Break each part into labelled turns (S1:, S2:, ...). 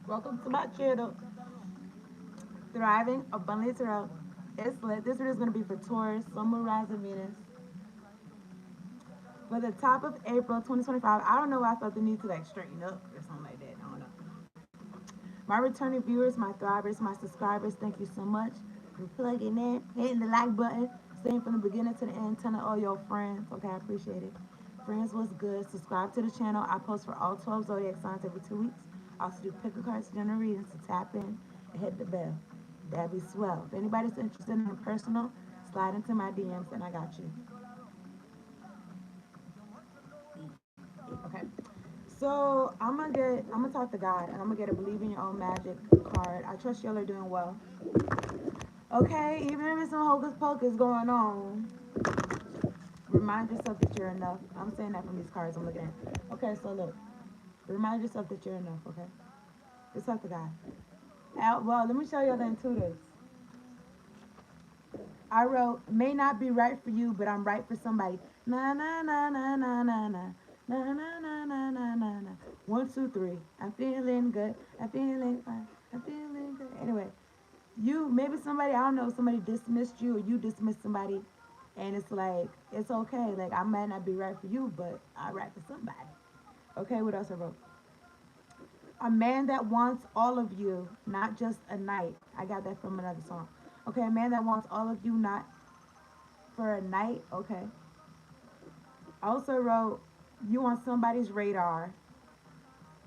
S1: Welcome to my channel, Thriving Abundantly Tarot. It's lit. This video is going to be for Taurus, Sun, Moon, Rising, Venus. For the top of April 2025, I don't know why I felt the need to like straighten up or something like that. I don't know. My returning viewers, my thrivers, my subscribers, thank you so much for plugging in, hitting the like button, staying from the beginning to the end, telling all your friends. Okay, I appreciate it. Friends, what's good? Subscribe to the channel. I post for all 12 zodiac signs every 2 weeks. I also do pick a cards, general readings, to tap in and hit the bell. That'd be swell. If anybody's interested in personal, slide into my DMs and I got you. Okay. So I'm gonna talk to God and I'm gonna get a believe in your own magic card. I trust y'all are doing well. Okay, even if there's some hocus pocus going on, remind yourself that you're enough. I'm saying that from these cards I'm looking at. Okay, so look, remind yourself that you're enough. Okay, just talk to God. Well, let me show you the intuitives. I wrote, may not be right for you, but I'm right for somebody. Na na na na na na na. Na na na na na na na. 1, 2, 3. I'm feeling good. I'm feeling fine. I'm feeling good. Anyway, you maybe somebody, I don't know, somebody dismissed you or you dismissed somebody, and it's like it's okay. Like I might not be right for you, but I'm right for somebody. Okay, what else I wrote? A man that wants all of you, not just a night. I got that from another song. Okay, a man that wants all of you, not for a night. Okay. I also wrote you on somebody's radar,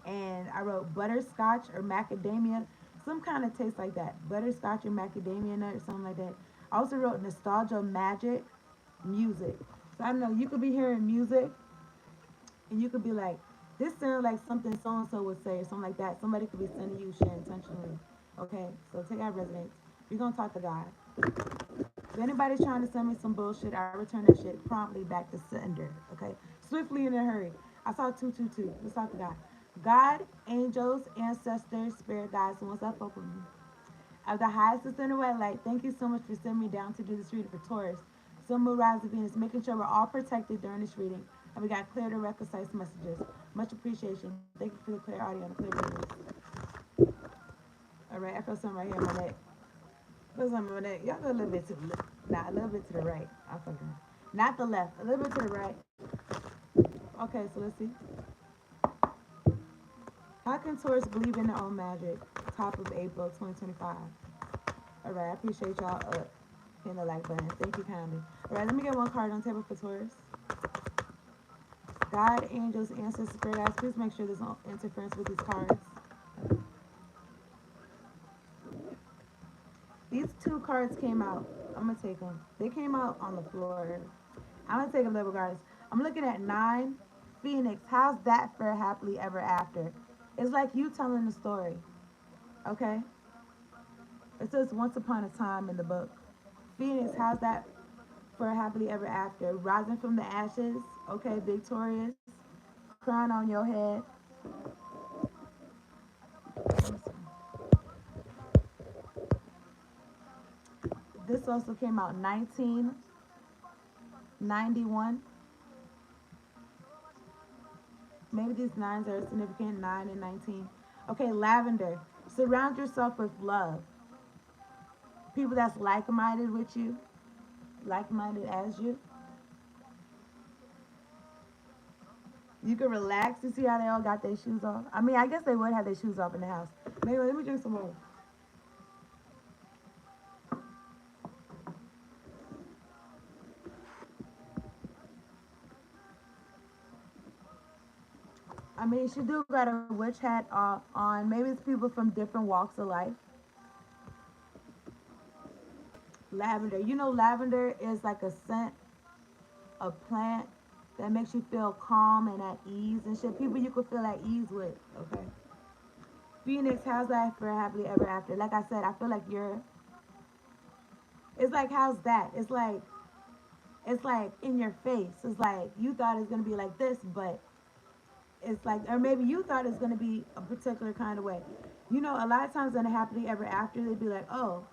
S1: and I wrote butterscotch or macadamia, some kind of taste like that. Butterscotch or macadamia nut or something like that. I also wrote nostalgia, magic, music. So I don't know. You could be hearing music, and you could be like, this sounds like something so and so would say or something like that. Somebody could be sending you shit intentionally. Okay, so take out residence. We're gonna talk to God. If anybody's trying to send me some bullshit, I return that shit promptly back to sender. Okay, swiftly in a hurry. I saw 222. Let's talk to God. God, angels, ancestors, spirit guides, and what's up, fuck with me. Of the highest ascended way, like, thank you so much for sending me down to do this reading for Taurus. Sun, Moon, Rising, Venus, making sure we're all protected during this reading, and we got clear, direct, concise messages. Much appreciation. Thank you for the clear audio and the clear visuals. All right, I feel something right here in my neck. Feel something in my neck. Y'all go a little bit to the left. Nah, a little bit to the right. I'm fucking. Not the left. A little bit to the right. Okay, so let's see. How can Taurus believe in their own magic? Top of April 2025. All right, I appreciate y'all hitting the like button. Thank you kindly. All right, let me get one card on the table for Taurus. God, angels, ancestors, spirit guides, please make sure there's no interference with these cards. These two cards came out. I'm gonna take them. They came out on the floor. I'm gonna take them regardless. I'm looking at 9, Phoenix. How's that for happily ever after? It's like you telling the story. Okay. It says once upon a time in the book. Phoenix, how's that for happily ever after? Rising from the ashes. Okay, victorious. Crown on your head. This also came out 1991. Maybe these nines are significant, 9 and 19. Okay, lavender. Surround yourself with love. People that's like-minded with you, like-minded as you. You can relax. You see how they all got their shoes off? I mean, I guess they would have their shoes off in the house. Maybe let me drink some more. I mean, she do got a witch hat on. Maybe it's people from different walks of life. Lavender. You know, lavender is like a scent, a plant that makes you feel calm and at ease and shit. People you could feel at ease with. Okay. Phoenix, how's that for happily ever after? Like I said, I feel like you're. It's like how's that? It's like in your face. It's like you thought it's gonna be like this, but it's like, or maybe you thought it's gonna be a particular kind of way. You know, a lot of times in a happily ever after, they'd be like, oh,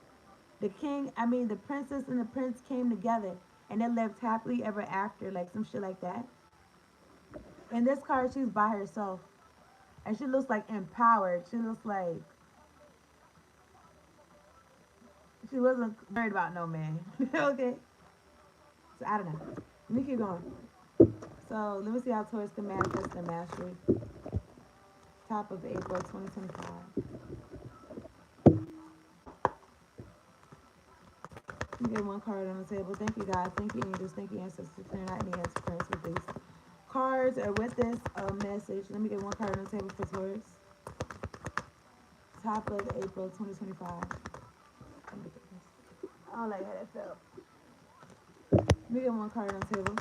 S1: the princess and the prince came together and they lived happily ever after, like some shit like that. In this card, she's by herself. And she looks like empowered. She looks like she wasn't worried about no man. Okay? So I don't know. Let me keep going. So let me see how Taurus can manifest their mastery. Top of April 2025. Let me get one card on the table. Thank you, guys. Thank you, angels. Thank you, ancestors, for clearing out any interference with these cards or with this message. Let me get one card on the table for Taurus. Top of April 2025. Let me get this. I don't like how that felt. Let me get one card on the table.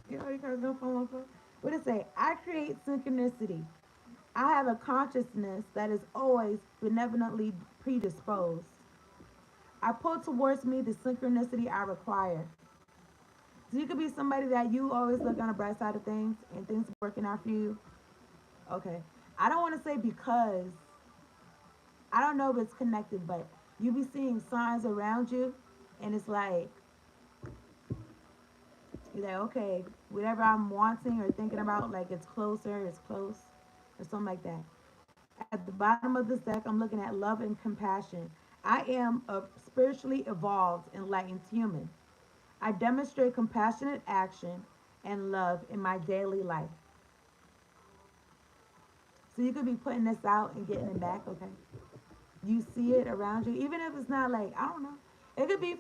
S1: Get all your cards, no phone, no phone. What does it say? I create synchronicity. I have a consciousness that is always benevolently predisposed. I pull towards me the synchronicity I require. So you could be somebody that you always look on the bright side of things and things are working out for you. Okay. I don't want to say because I don't know if it's connected, but you be seeing signs around you and it's like you're like, okay, whatever I'm wanting or thinking about, like it's closer, it's close, or something like that. At the bottom of this deck, I'm looking at love and compassion. I am a spiritually evolved, enlightened human. I demonstrate compassionate action and love in my daily life. So you could be putting this out and getting it back, okay? You see it around you, even if it's not like, I don't know. It could be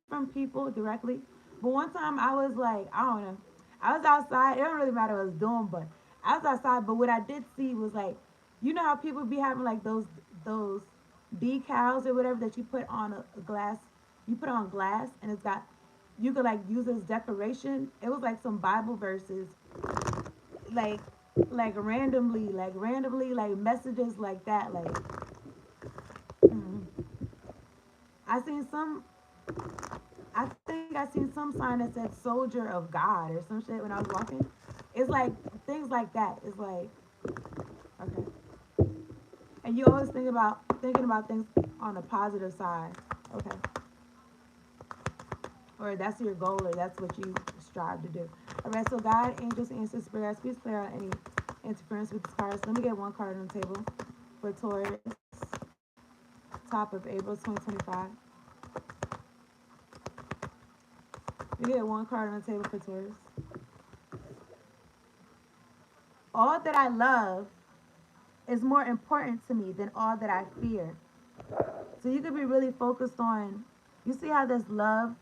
S1: from people directly. But one time I was like, I don't know. I was outside. It don't really matter what I was doing, but I was outside. But what I did see was like, you know how people be having like those decals or whatever that you put on a glass. You put on glass and it's got you could like use as decoration. It was like some Bible verses, like like randomly like messages like that. Like mm, I seen some. I think I seen some sign that said "Soldier of God" or some shit when I was walking. It's like things like that. It's like okay, and you always thinking about things on the positive side. Okay, or that's your goal, or that's what you strive to do. All right, so God, angels, ancestors, spirits, please clear out any interference with these cards. Let me get one card on the table for Taurus. Top of April 2025. We get one card on the table for Taurus. All that I love is more important to me than all that I fear. So you could be really focused on, you see how this love,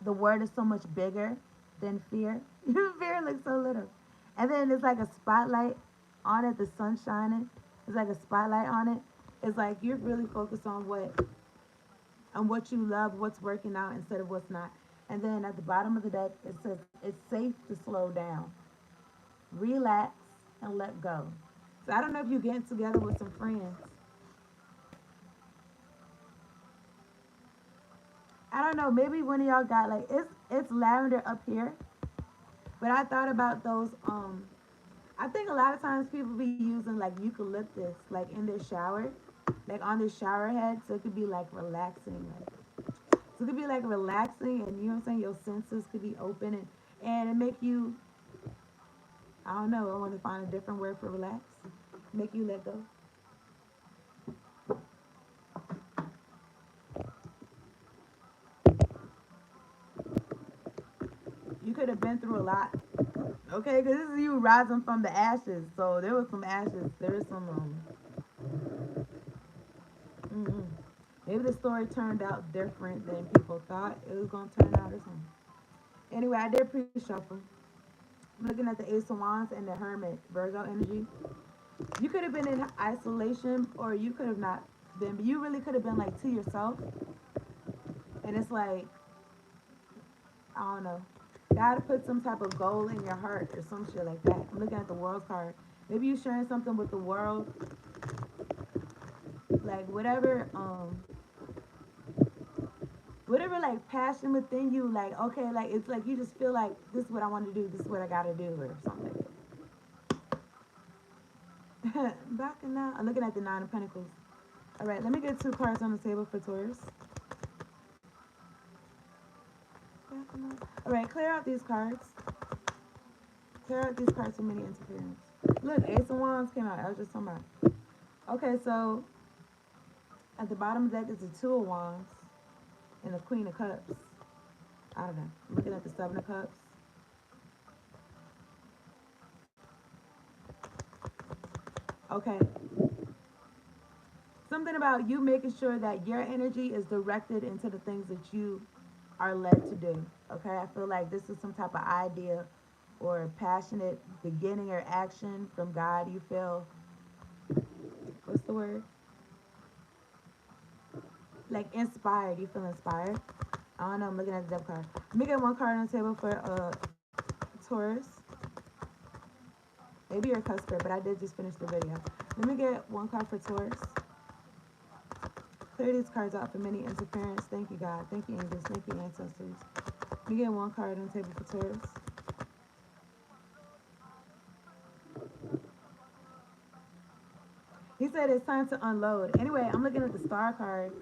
S1: the word is so much bigger than fear? Fear looks so little. And then it's like a spotlight on it, the sun shining. It's like a spotlight on it. It's like you're really focused on what you love, what's working out instead of what's not. And then at the bottom of the deck, it says it's safe to slow down, relax, and let go. So I don't know if you're getting together with some friends. I don't know. Maybe one of y'all got like it's lavender up here, but I thought about those. I think a lot of times people be using like eucalyptus like in their shower, like on their shower head, so it could be like relaxing. So it could be like relaxing, and you know what I'm saying. Your senses could be open, and it make you. I don't know. I want to find a different word for relax. Make you let go. You could have been through a lot. Okay, because this is you rising from the ashes. So there was some ashes. There was some mm-hmm. Maybe the story turned out different than people thought it was gonna turn out or something. Anyway, I did pre-shuffle. I'm looking at the Ace of Wands and the Hermit Virgo energy. You could have been in isolation, or you could have not been, but you really could have been like to yourself. And it's like I don't know. Gotta put some type of goal in your heart or some shit like that. I'm looking at the World card. Maybe you sharing something with the world, like whatever like passion within you, like okay, like it's like you just feel like this is what I want to do, this is what I gotta do, or something like that. Back in now, I'm looking at the Nine of Pentacles. All right, let me get two cards on the table for Taurus. All right, clear out these cards. Clear out these cards from any interference. Look, Ace of Wands came out. I was just talking about. Okay, so at the bottom of the deck is the Two of Wands and the Queen of Cups. I don't know. I'm looking at the Seven of Cups. Okay. Something about you making sure that your energy is directed into the things that you are led to do. Okay. I feel like this is some type of idea or passionate beginning or action from God. You feel, what's the word? Like inspired. You feel inspired. I don't know. I'm looking at the depth card. Let me get one card on the table for Taurus. Maybe you're a cusper, but I did just finish the video. Let me get one card for Taurus. Clear these cards out from any interference. Thank you, God. Thank you, angels. Thank you, ancestors. Let me get one card on the table for Taurus. He said it's time to unload. Anyway, I'm looking at the star card.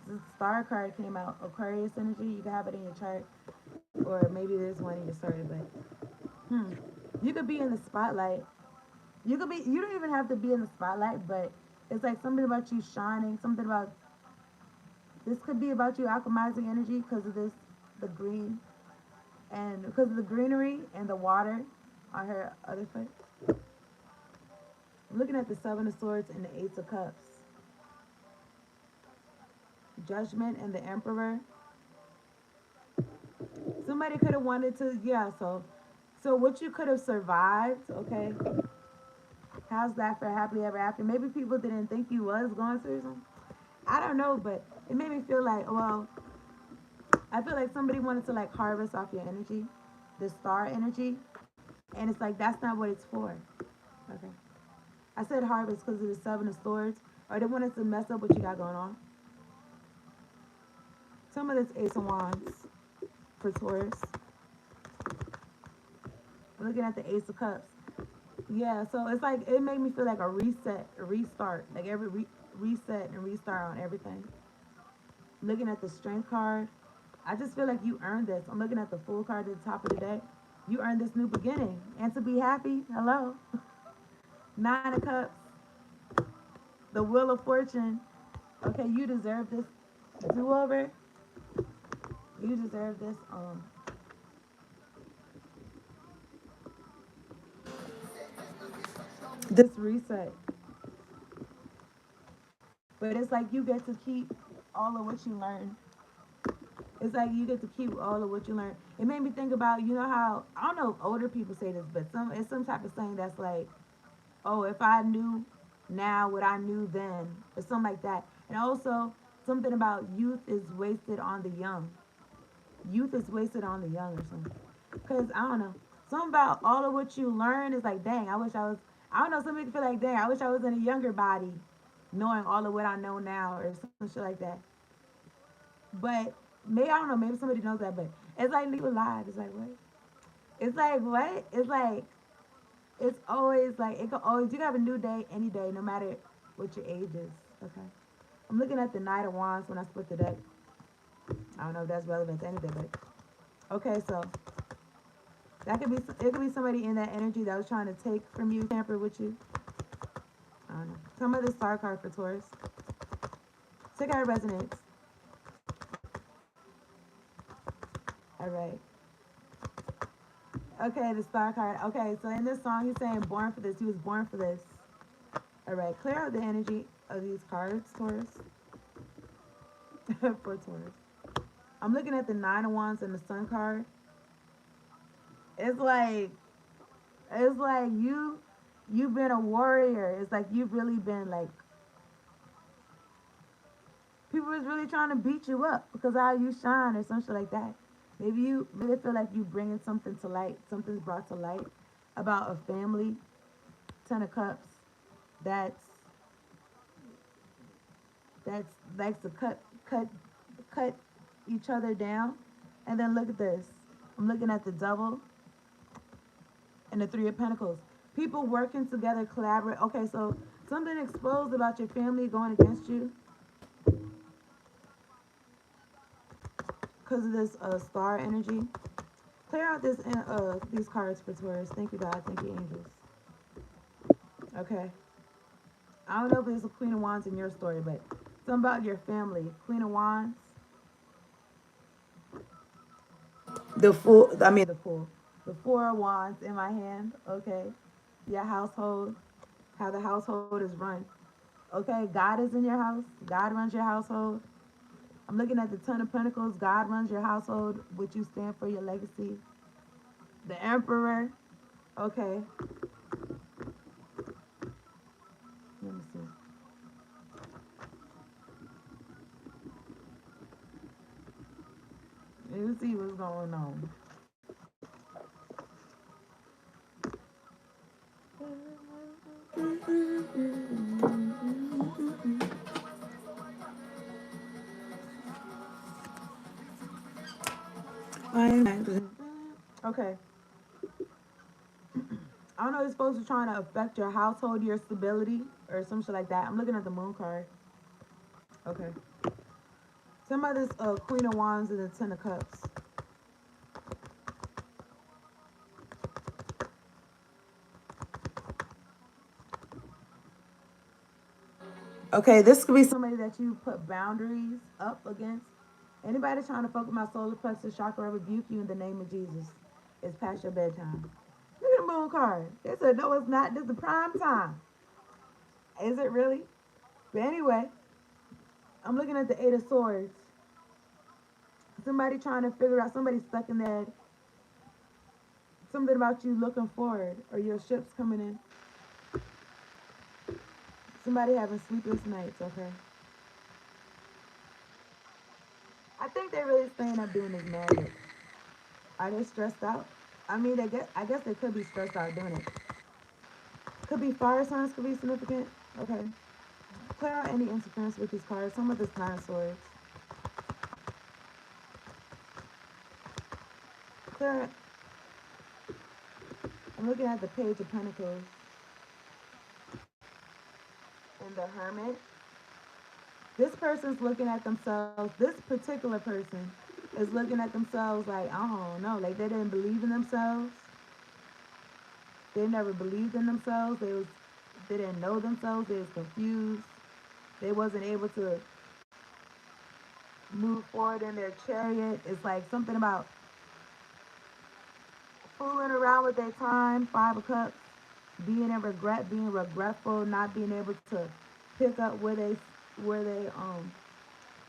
S1: The star card came out. Aquarius energy. You can have it in your chart. Or maybe there's one in your story, but you could be in the spotlight. You don't even have to be in the spotlight, but it's like something about you shining, something about, this could be about you alchemizing energy because of this, the green, and because of the greenery and the water on her other foot. I'm looking at the Seven of Swords and the Ace of Cups. Judgment and the Emperor. Somebody could have wanted to, yeah, so what you could have survived, okay? How's that for happily ever after? Maybe people didn't think you was going through something. I don't know, but it made me feel like, well, I feel like somebody wanted to like harvest off your energy, the star energy, and it's like that's not what it's for. Okay, I said harvest because of the Seven of Swords, or they wanted to mess up what you got going on. Some of this Ace of Wands for Taurus. I'm looking at the Ace of Cups. Yeah, so it's like it made me feel like a reset, a restart, like every reset and restart on everything. Looking at the Strength card, I just feel like you earned this. I'm looking at the Fool card at the top of the deck. You earned this new beginning, and to be happy, hello. Nine of Cups, the Wheel of Fortune. Okay, you deserve this do-over. You deserve this reset. But it's like you get to keep all of what you learned. It's like you get to keep all of what you learn. It made me think about, you know how, I don't know if older people say this, but it's some type of saying that's like, oh, if I knew now what I knew then, or something like that. And also something about youth is wasted on the young. Youth is wasted on the young or something. Cause I don't know, something about all of what you learn is like, dang, I wish I was. I don't know. Some people feel like, dang, I wish I was in a younger body, knowing all of what I know now, or some shit like that. But maybe I don't know. Maybe somebody knows that, but it's like leave alive. It's like what? It's like what? It's like it's always like it could always you can have a new day any day, no matter what your age is. Okay. I'm looking at the Knight of Wands when I split the deck. I don't know if that's relevant to anything, but okay. So that could be it. Could be somebody in that energy that was trying to take from you, tamper with you. I don't know. Some of the star card for Taurus. Take out resonance. All right. Okay, the star card. Okay, so in this song, he's saying born for this. He was born for this. All right, clear out the energy of these cards, Taurus. For Taurus. I'm looking at the Nine of Wands and the Sun card. It's like, it's like you've been a warrior. It's like you've really been like, people was really trying to beat you up because of how you shine or something like that. Maybe you really feel like you bringing something to light, something's brought to light about a family. Ten of Cups. That's that's likes to cut each other down. And then look at this. I'm looking at the Devil and the Three of Pentacles. People working together, collaborate. Okay, so something exposed about your family going against you. because of this star energy. Clear out these cards for Taurus. Thank you, God. Thank you, angels. Okay. I don't know if it's a Queen of Wands in your story, but something about your family. Queen of Wands. The Fool. I mean the Fool. The Four of Wands in my hand. Okay. Your household. How the household is run. Okay. God is in your house. God runs your household. I'm looking at the Ten of Pentacles. God runs your household. What you stand for, your legacy. The Emperor. Okay. Let me see. Let me see what's going on. Okay. I don't know. It's supposed to trying to affect your household, your stability, or some shit like that. I'm looking at the Moon card. Okay. Some of this Queen of Wands and the Ten of Cups. Okay, this could be somebody that you put boundaries up against. Anybody trying to fuck with my solar plexus chakra, I rebuke you in the name of Jesus. It's past your bedtime. Look at the Moon card. They said, no, it's not. This is the prime time. Is it really? But anyway, I'm looking at the Eight of Swords. Somebody trying to figure out, somebody stuck in that, something about you looking forward or your ships coming in. Somebody having sleepless nights, okay? I think they're really staying up doing this magic. Are they stressed out? I mean, I guess they could be stressed out doing it. Could be fire signs, could be significant. Okay. Clear out any interference with these cards. Some of this Nine of Swords. Clear it. I'm looking at the Page of Pentacles and the Hermit. This person's looking at themselves. This particular person is looking at themselves like, I don't know, like they didn't believe in themselves. They never believed in themselves. They didn't know themselves. They was confused. They wasn't able to move forward in their chariot. It's like something about fooling around with their time. Five of Cups, being in regret, being regretful, not being able to pick up where they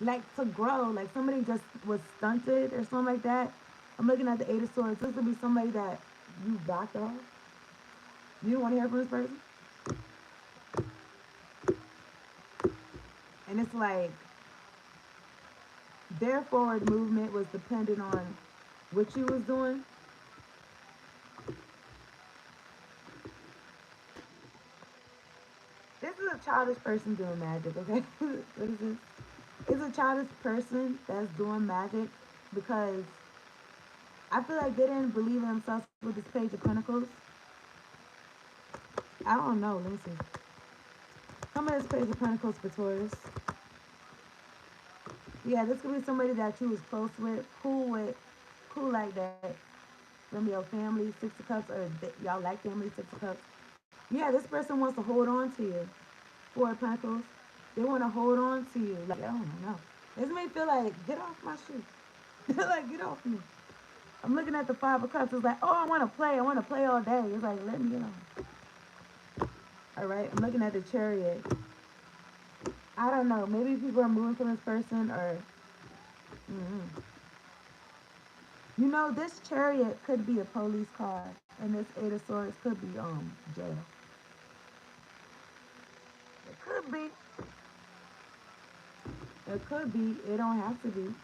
S1: like to grow. Like somebody just was stunted or something like that. I'm looking at the Eight of Swords. This could be somebody that you backed off. You don't want to hear from this person. And it's like their forward movement was dependent on what you was doing. This is a childish person doing magic, okay? What is this? It's a childish person that's doing magic because I feel like they didn't believe in themselves with this Page of Pentacles. I don't know. Let me see. Some of this Page of Pentacles for Taurus. Yeah, this could be somebody that you was close with, cool like that. From your family, Six of Cups, or y'all like family, Six of Cups. Yeah, this person wants to hold on to you. Four of Pentacles. They want to hold on to you. Like, I don't know. This may feel like, get off my shoe. Like, get off me. I'm looking at the Five of Cups. It's like, oh, I want to play. I want to play all day. It's like, let me get on. All right. I'm looking at the Chariot. I don't know. Maybe people are moving from this person or. Mm-hmm. You know, this Chariot could be a police car, and this Eight of Swords could be jail. It could be. It could be. It don't have to be.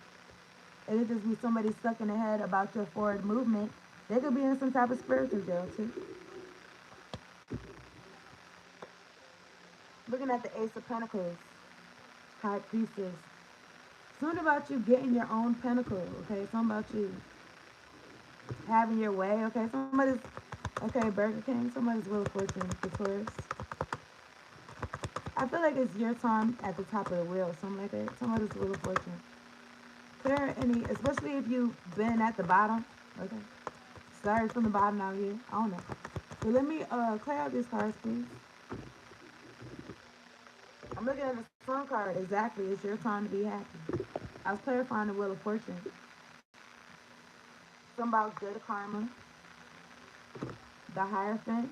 S1: It could just be somebody stuck in the head about your forward movement. They could be in some type of spiritual jail too. Looking at the Ace of Pentacles, High Priestess. Something about you getting your own pentacle, okay? Something about you having your way, okay? Somebody's, okay, Burger King, somebody's Wheel of Fortune for Taurus. I feel like it's your time at the top of the wheel, something like that. Somebody's Wheel of Fortune. Clear there any, especially if you've been at the bottom? Okay. Started from the bottom out here. I don't know. So let me clear out these cards, please. I'm looking at the sun card. Exactly. It's your time to be happy. I was clarifying the Wheel of Fortune. Something about good karma. The Hierophant.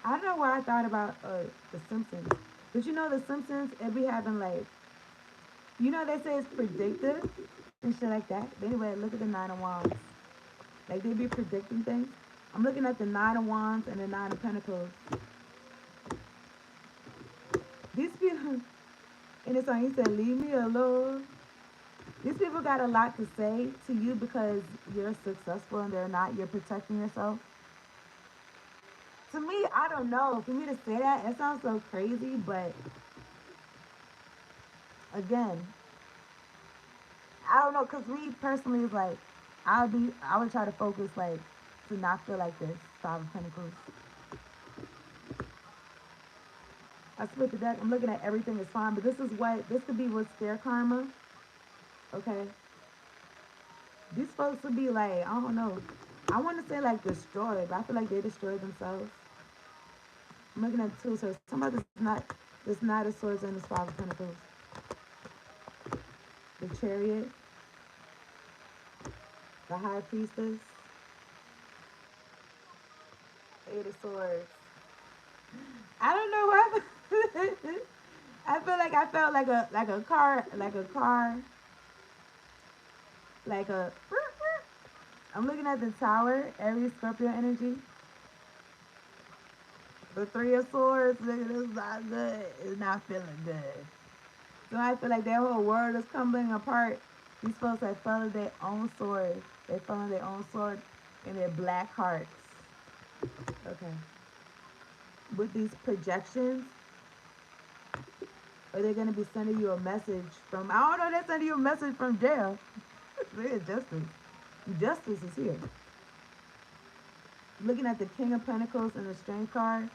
S1: I don't know what I thought about The Simpsons. But you know, The Simpsons, it be having like, they say it's predictive and shit like that. But anyway, look at the Nine of Wands. Like they be predicting things. I'm looking at the Nine of Wands and the Nine of Pentacles. These people, in the song, he said, "Leave me alone." These people got a lot to say to you because you're successful and they're not. You're protecting yourself. To me, I don't know. For me to say that, it sounds so crazy, but again, I don't know. Cause me personally is like, I would try to focus like to not feel like this. Five of Pentacles. I split the deck. I'm looking at everything is fine, but this could be what's their karma. Okay, these folks would be like, I don't know. I want to say like destroyed, but I feel like they destroyed themselves. I'm looking at two swords. Somebody this Knight of Swords and this Five of Pentacles. The Chariot, the High Priestess, Eight of Swords. I don't know what. I feel like I felt like a car, like a. I'm looking at the Tower, Aries, Scorpio energy. The Three of Swords, nigga, this not good. It's not feeling good. So I feel like their whole world is crumbling apart. These folks have followed their own sword. They follow their own sword in their black hearts. Okay. With these projections, are they gonna be sending you a message from? I don't know. They're sending you a message from jail. There's justice. Justice is here. Looking at the King of Pentacles and the Strength card.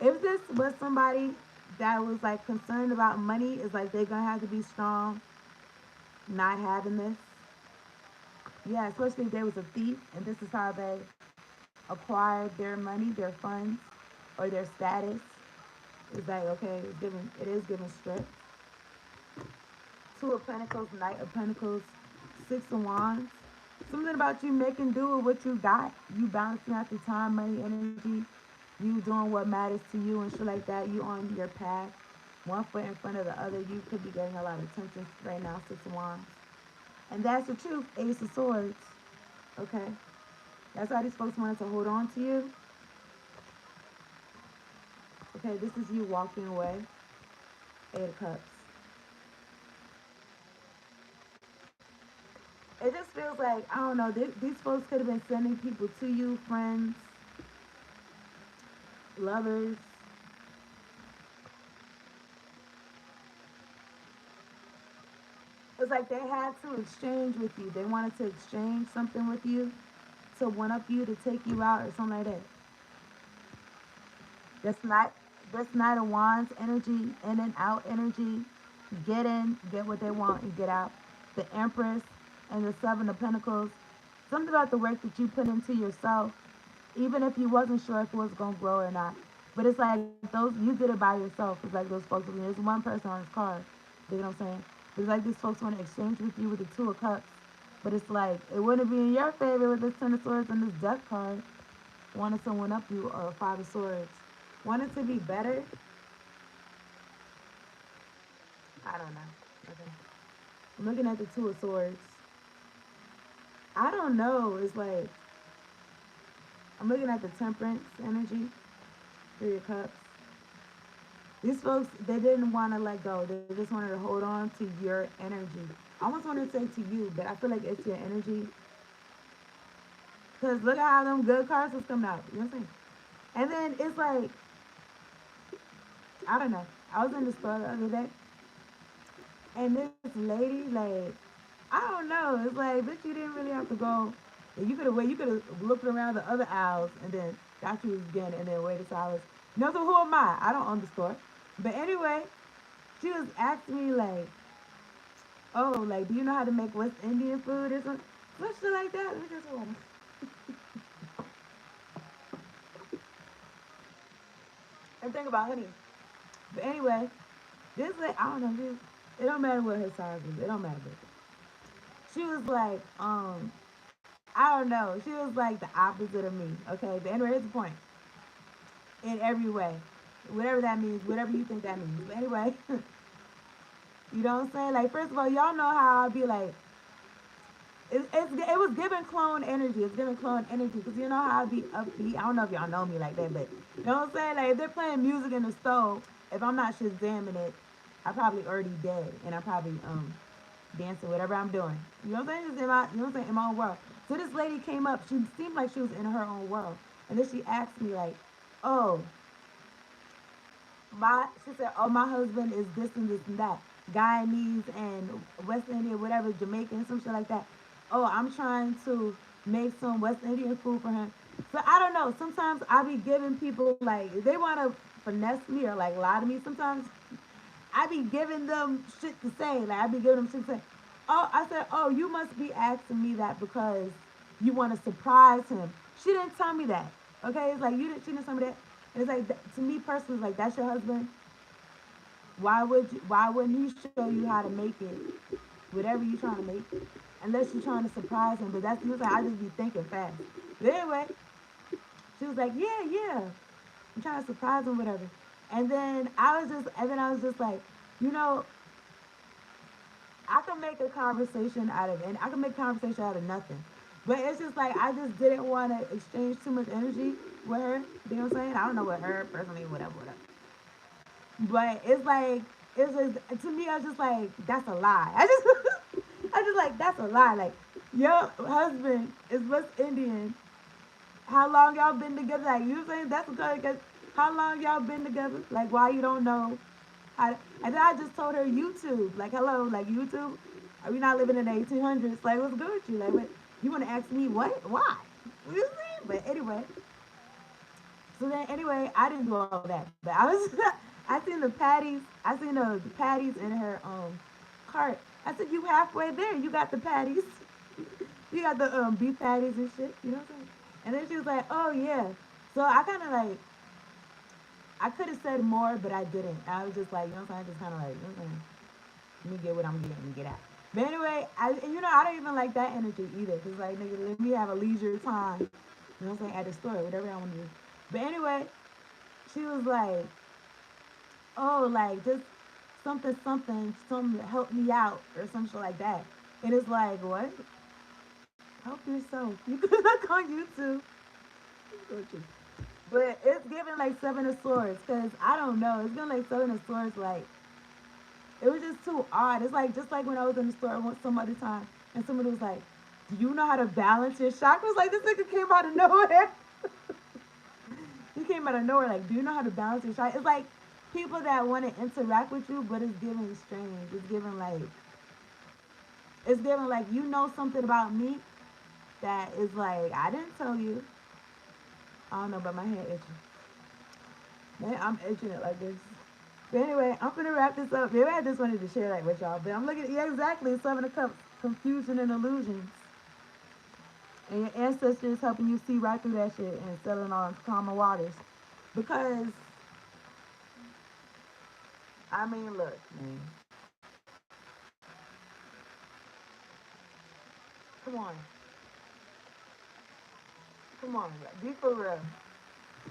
S1: If this was somebody that was like concerned about money, it's like they're gonna have to be strong, not having this. Yeah, especially if there was a thief and this is how they acquired their money, their funds, or their status. It's like okay, it is giving strength. Two of Pentacles, Knight of Pentacles, Six of Wands. Something about you making do with what you got. You balancing out the time, money, energy. You doing what matters to you and shit like that. You on your path. One foot in front of the other. You could be getting a lot of attention right now, Six of Wands. And that's the truth, Ace of Swords. Okay? That's why these folks wanted to hold on to you. Okay, this is you walking away. Eight of Cups. It just feels like, I don't know, these folks could have been sending people to you, friends, lovers. It's like they had to exchange with you. They wanted to exchange something with you to one up you to take you out or something like that. That's not that's not a wands energy, in and out energy. Get in, get what they want, and get out. The Empress and the Seven of Pentacles. Something about the work that you put into yourself, even if you wasn't sure if it was gonna grow or not. But it's like those you did it by yourself. It's like those folks. I mean, there's one person on this card. You know what I'm saying? It's like these folks want to exchange with you with the Two of Cups. But it's like it wouldn't be in your favor with this Ten of Swords and this Death card. Wanted someone up you or Five of Swords. Wanted to be better. I don't know. Okay. I'm looking at the Two of Swords. I don't know. It's like I'm looking at the Temperance energy. Three of Cups. These folks, they didn't want to let go. They just wanted to hold on to your energy. I almost want to say to you, but I feel like it's your energy. Because look at how them good cards was coming out. You know what I'm saying? And then it's like, I don't know. I was in the store the other day, and this lady, like, I don't know. It's like, bitch, you didn't really have to go. You could have waited. You could have looked around the other aisles and then got you again and then waited silence. You know, so who am I? I don't own the store. But anyway, she was asking me, like, oh, like, do you know how to make West Indian food or something? Some shit like that. Let me get some water. And think about honey. But anyway, this like I don't know. It don't matter what her size is. It don't matter. But she was like, I don't know. She was like the opposite of me. Okay. But anyway, here's the point. In every way, whatever that means, whatever you think that means. But anyway, you know what I'm saying? Like, first of all, y'all know how I'd be like, it was giving clone energy. It's giving clone energy because you know how I be upbeat. I don't know if y'all know me like that, but you know what I'm saying. Like if they're playing music in the stove, if I'm not shazamming it, I probably already dead, and I probably dancing whatever I'm doing. You know what I'm saying? Just in my you know what I'm saying in my own world. So this lady came up. She seemed like she was in her own world, and then she asked me like, "Oh, my," she said, "Oh, my husband is this and this and that, Guyanese and West Indian, whatever, Jamaican, some shit like that. Oh, I'm trying to make some West Indian food for him." So I don't know. Sometimes I be giving people like if they want to finesse me or like lie to me. Sometimes I be giving them shit to say. Like I be giving them shit to say. Oh, I said, "Oh, you must be asking me that because you want to surprise him." She didn't tell me that. Okay, it's like you didn't. She didn't tell me that. And it's like to me personally, it's like that's your husband. Why wouldn't he show you how to make it? Whatever you trying to make, unless you're trying to surprise him. But that's you know, like, I just be thinking fast. But anyway, she was like, "Yeah, yeah, I'm trying to surprise him, whatever." And then I was just like, you know, I can make a conversation out of and I can make a conversation out of nothing. But it's just like I just didn't want to exchange too much energy with her. You know what I'm saying? I don't know what her personally, whatever, whatever. But it's just to me. I was just like, that's a lie. I just like that's a lie. Like your husband is West Indian. How long y'all been together? Like you saying that's good because how long y'all been together? Like why you don't know? How, and then I just told her YouTube. Like hello, like YouTube. Are we not living in the 1800s? Like what's good with you? Like what? You want to ask me what? Why? What you saying? But anyway, so then anyway, I didn't do all that. But I was I seen the patties. I seen the patties in her cart. I said, "You halfway there. You got the patties. You got the beef patties and shit." You know what I'm saying? And then she was like, "Oh yeah." So I kind of like I could have said more, but I didn't. I was just like, you know what I'm saying? Just kind of like, let me get what I'm getting and get out. But anyway, you know I don't even like that energy either. Cause like nigga, let me have a leisure time. You know what I'm saying? At the store, whatever I want to do. But anyway, she was like, "Oh, like just something to help me out or some shit like that." And it's like, what? Help yourself. You can look on YouTube. But it's giving like Seven of Swords, cause I don't know. It's giving like Seven of Swords. Like it was just too odd. It's like just like when I was in the store some other time, and somebody was like, "Do you know how to balance your chakras?" Like this nigga came out of nowhere. He came out of nowhere. Like, do you know how to balance your chakras? It's like people that want to interact with you, but it's giving strange. It's giving like you know something about me that is like I didn't tell you. I don't know, but my head itching. Man, I'm itching it like this. But anyway, I'm gonna wrap this up. Maybe I just wanted to share that with y'all. But I'm looking at yeah, exactly Seven of Cups, confusion and illusions, and your ancestors helping you see right through that shit and settling on calmer waters. Because I mean, look, man, come on, come on, like, be for real.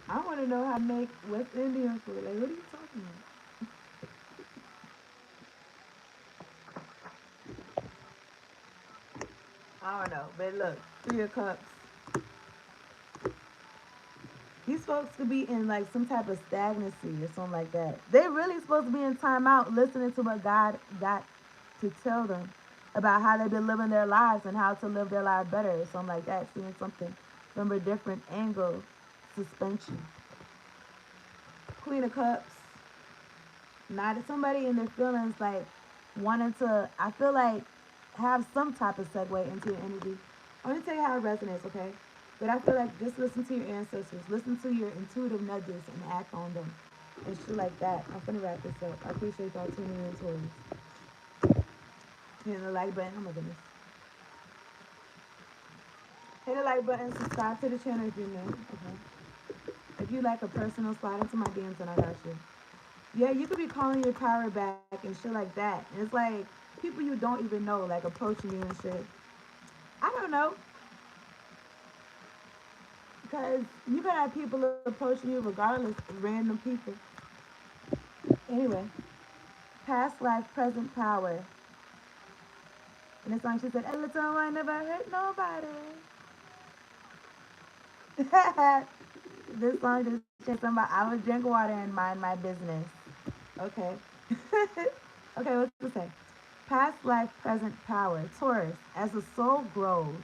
S1: I want to know how to make West Indian food. Like, what are you talking about? I don't know, but look, Three of Cups. These folks could be in like some type of stagnancy or something like that. They really supposed to be in timeout listening to what God got to tell them about how they've been living their lives and how to live their life better or something like that. Seeing something from a different angle. Suspension. Queen of Cups. Not somebody in their feelings like wanting to, I feel like, have some type of segue into your energy. I'm going to tell you how it resonates, okay? But I feel like just listen to your ancestors, listen to your intuitive nudges and act on them and shit like that. I'm going to wrap this up. I appreciate y'all tuning in to us. Hit the like button. Oh my goodness. Hit the like button. Subscribe to the channel if you're new. Okay. If you like a personal, slide into my DMs and I got you. Yeah, you could be calling your power back and shit like that. And it's like people you don't even know, like approaching you and shit. I don't know. Because you can have people approaching you regardless of random people. Anyway, past life, present power. In the song she said, "Every time I never hurt nobody." This song just said something about I would drink water and mind my business. Okay. Okay, what's to say? Past life, present power. Taurus, as the soul grows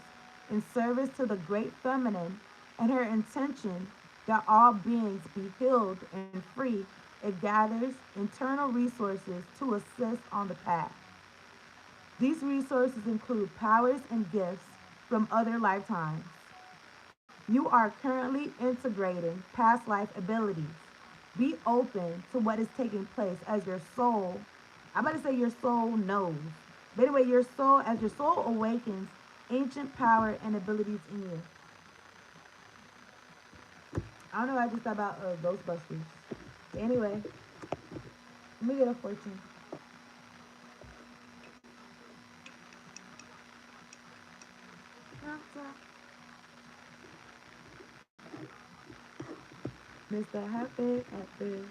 S1: in service to the great feminine and her intention that all beings be healed and free, it gathers internal resources to assist on the path. These resources include powers and gifts from other lifetimes. You are currently integrating past life abilities. Be open to what is taking place as your soul. I'm about to say your soul knows. But anyway, your soul, as your soul awakens ancient power and abilities in you. I don't know. I just thought about Ghostbusters. But anyway, let me get a fortune. Mr. Happy, happy.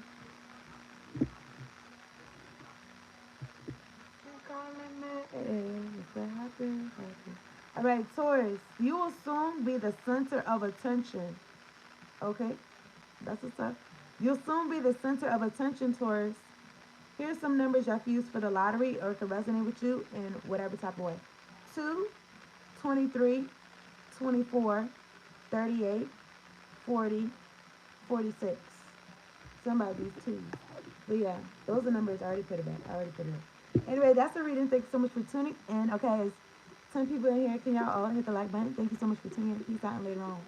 S1: Mr. Happy, happy. All right, Taurus, you will soon be the center of attention. Okay, that's what's up. You'll soon be the center of attention, Taurus. Here's some numbers y'all can use for the lottery or it can resonate with you in whatever type of way. 2, 23, 24, 38, 40, 46. Some of these twos. But yeah, those are numbers. I already put it back. I already put it up. Anyway, that's the reading. Thanks so much for tuning in. Okay, it's 10 people in here. Can y'all all hit the like button? Thank you so much for tuning in. Peace out and later on.